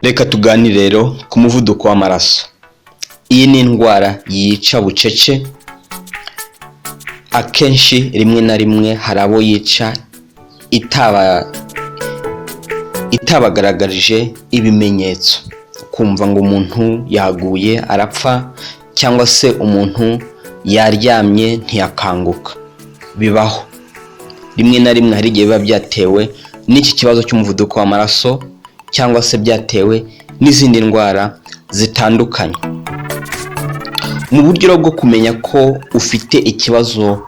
Reka tuganire rero ku muvuduko w'amaraso. Iyi ni indwara yica bucece, akenshi rimwe na rimwe hari abo yica itabagaragarije ibimenyetso, kumva ngo umuntu yaguye arapfa cyangwa se umuntu yaryamye ntiyakanguka. Bibaho rimwe na rimwe, hari igihe biba byatewe n'iki kibazo cy'umuvuduko w'amaraso cyangwa se byatewe n'izindi ndwara zitandukanye. Mu buryo bwo kumenya ko ufite ikibazo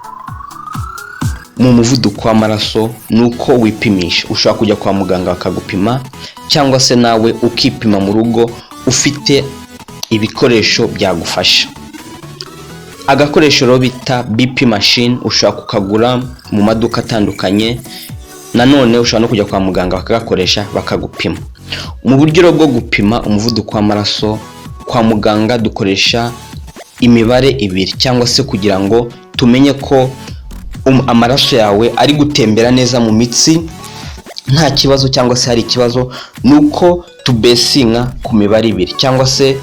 mu muvuduko w'amaraso nuko wipimisha. Ushobora kujya kwa muganga bakagupima cyangwa se nawe ukipima mu rugo ufite ibikoresho byagufasha. Agakoresho rero bita BP machine ushobora kukagura mu maduka atandukanye. Nanone ushobora no kujya kwa muganga bakagakoresha bakagupima. Mu buryo bwo gupima umuvuduko w'amaraso kwa muganga dukoresha imibare ibiri, cyangwa se kugira ngo tumenye ko amaraso yawe ari gutembera neza mu mitsi nta kibazo cyangwa se hari ikibazo, nuko tubesinga ku mibare ibiri cyangwa se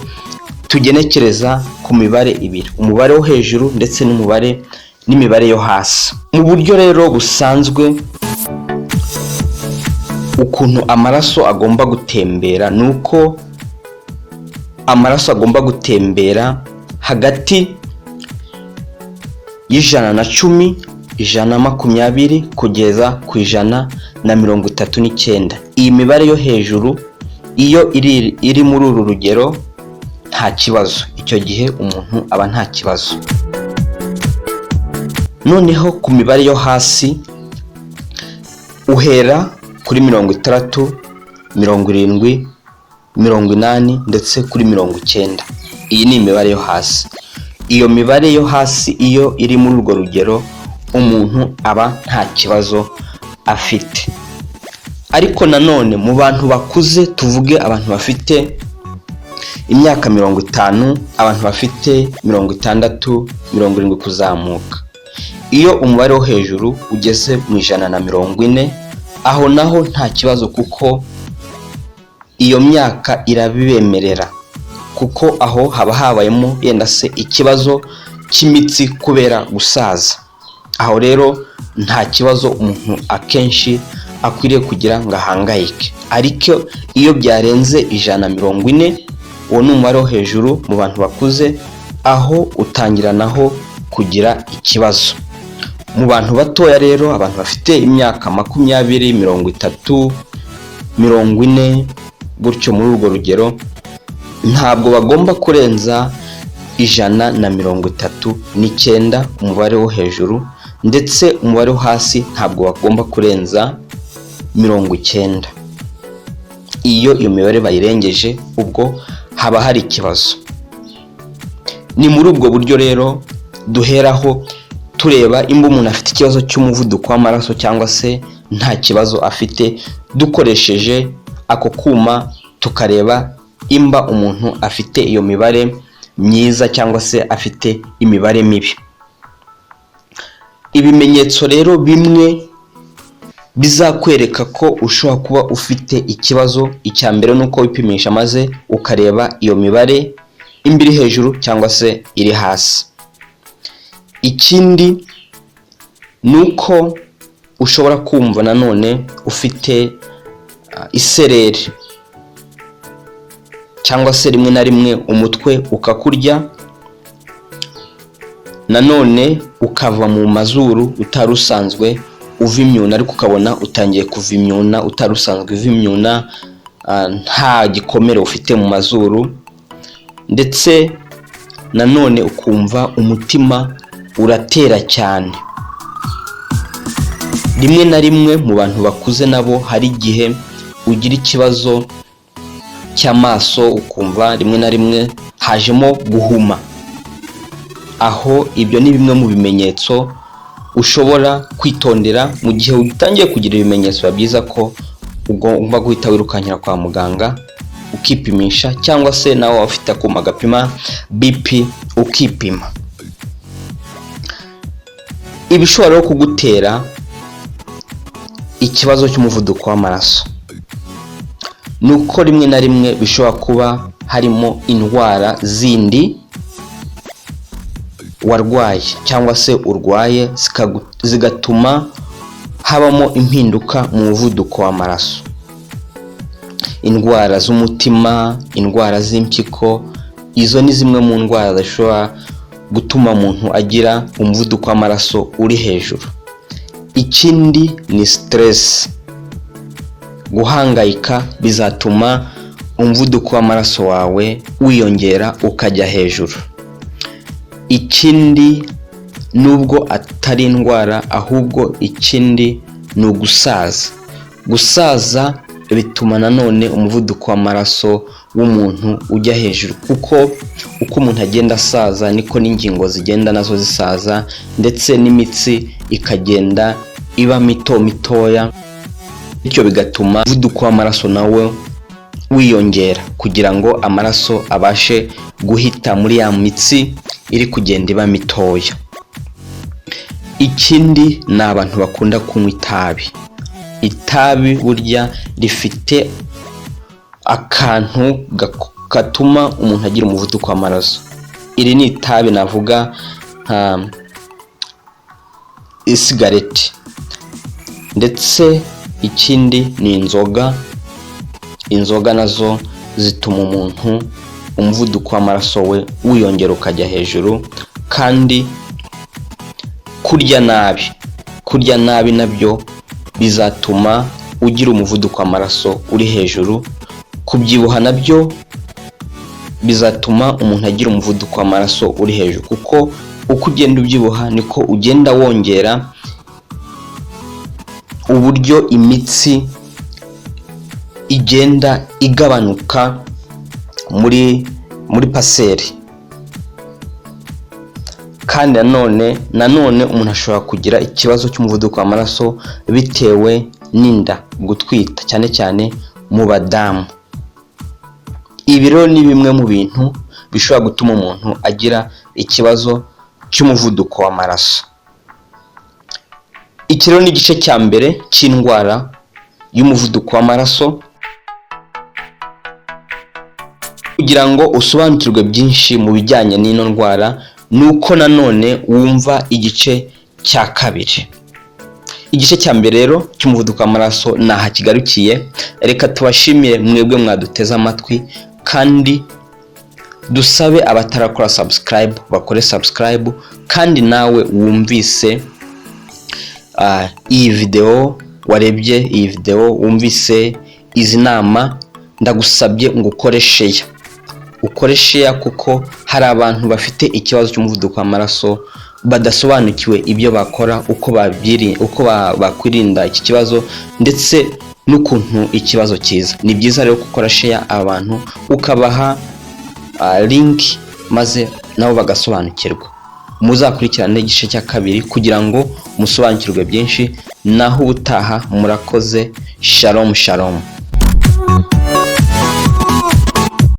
tugenekereza ku mibare ibiri, umubare wo hejuru ndetse n'imibare yo hasi. Mu buryo rero busanzwe ukuntu amaraso agomba gutembera nuko amaraso agomba gutembera hagati y'110, 120 kugeza ku 139. Iyi mibare yo hejuru iyo iri muri uru rugero nta kibazo, icyo gihe umuntu aba nta kibazo. Noneho ku mibare yo hasi uhera kuri 60, 70, 80 ndetse kuri 90. Iyi ni imibare yo hasi. Iyo mibare yo hasi iyo iri muri urwo rugero umuntu aba nta kibazo afite. Ariko nanone mu bantu bakuze, tuvuge abantu bafite imyaka 50, abantu bafite 60, 70 kuzamuka, iyo umubare wo hejuru ugeze mu 140, aho naho nta kibazo kuko iyo myaka irabibemerera, kuko aho haba habayemo yenda se ikibazo cy'imitsi kubera gusaza. Aho rero nta kibazo umuntu akenshi akwiriye kugira ngo ahangayike. Ariko iyo byarenze 140, uwo ni umubare wo hejuru mu bantu bakuze, aho utangira naho kugira ikibazo. Mu bantu batoya rero, abantu bafite imyaka 20, 30, 40 gutyo muri urwo rugero, ntabwo bagomba kurenza 139 umubare wo hejuru, ndetse umubare wo hasi ntabwo bagomba kurenza 90. Iyo mibare bayirengeje ubwo haba hari ikibazo. Ni muri ubwo buryo rero duheraho tureba imba umuntu afite ikibazo cy'umuvuduko w'amaraso cyangwa se nta kibazo afite, dukoresheje ako kuma tukareba imba umuntu afite iyo mibare myiza cyangwa se afite imibare mibi. Ibimenyetso rero bimwe bizakwereka ko ushobora kuba ufite ikibazo. Icya mbere nuko wipimisha maze ukareba iyo mibare imbiri hejuru cyangwa se iri hasi. Ikindi nuko ushobora kumva nanone ufite isereri cyangwa se rimwe na rimwe umutwe ukakurya, nanone ukava mu mazuru utarusanzwe uva imyuna, ariko ukabona utangiye kuva imyuna utarusanzwe uva imyuna, nta gikomere ufite mu mazuru, ndetse nanone ukumva umutima uratera cyane. Rimwe na rimwe mu bantu bakuze nabo hari igihe ugira ikibazo cy'amaso, ukumva rimwe na rimwe hajemo guhuma. Aho ibyo ni bimwe mu bimenyetso ushobora kwitondera. Mu gihe utangiye kugira ibimenyetso, biba byiza ko ugomba guhita wirukankira kwa muganga ukipimisha, cyangwa se nawe wafite akuma gapima BP ukipima. Ibishobora kugutera ikibazo cy'umuvuduko w'amaraso nuko rimwe na rimwe bishobora kuba harimo indwara zindi warwaye cyangwa se urwaye zigatuma habamo impinduka mu muvuduko w'amaraso. Indwara z'umutima, indwara z'impyiko, izo ni zimwe mu ndwara zishobora gutuma umuntu agira umuvuduko w'amaraso uri hejuru. Ikindi ni stress. Guhangayika bizatuma umuvuduko w'amaraso wawe wiyongera ukajya hejuru. Ikindi nubwo atari indwara, ahubwo ikindi ni ugusaza. Gusaza bituma nanone umuvuduko w'amaraso w'umuntu ujya hejuru, kuko uko umuntu agenda asaza niko n'ingingo zigenda nazo zisaza, ndetse n'imitsi ikagenda iba mitoya, bityo bigatuma umuvuduko w'amaraso nawe wiyongera kugira ngo amaraso abashe guhita muri ya mitsi iri kugenda iba mitoya. Ikindi ni abantu bakunda kunywa itabi. Itabi burya rifite akantu gatuma umuntu agira umuvuduko w'amaraso. Iri ni itabi navuga nka isigareti. Ndetse ikindi ni inzoga nazo zituma umuntu umuvuduko w'amaraso we wiyongera ukajya hejuru. Kandi kurya nabi nabyo bizatuma ugira umuvuduko w'amaraso uri hejuru. Kubyibuha nabyo bizatuma umuntu agira umuvuduko w'amaraso uri hejuru, kuko uko ugenda ubyibuha niko ugenda wongera uburyo imitsi igenda igabanuka muri paseri. Kandi nanone umuntu ashobora kugira ikibazo cy'umuvuduko w'amaraso bitewe n'inda, gutwita, cyane cyane mu badamu. Ibi rero ni bimwe mu bintu bishobora gutuma umuntu agira ikibazo cy'umuvuduko w'amaraso. Iki rero ni igice cya mbere cy'indwara y'umuvuduko w'amaraso. Kugira ngo usobanukirwe byinshi mu bijyanye n'ino ndwara, nuko nanone wumva igice cya kabiri. Igice cya mbere rero cy'umuvuduko w'amaraso naha kigarukiye. Reka tubashimire mwebwe mwaduteze amatwi, kandi dusabe abatarakora subscribe bakore subscribe. Kandi nawe wumvise iyi video, warebye iyi video, wumvise izi nama, ndagusabye ngo ukore share, kuko hari abantu bafite ikibazo cy'umuvuduko w'amaraso badasobanukiwe ibyo bakora, uko bakwirinda iki kibazo, ndetse n'ukuntu ikibazo kiza. Ni byiza rero gukora share abantu, ukabaha link, maze nabo bagasobanukirwa. Muzakurikirane igice cya kabiri kugira ngo musobanukirwe byinshi. Naho ubutaha, murakoze. Shalom.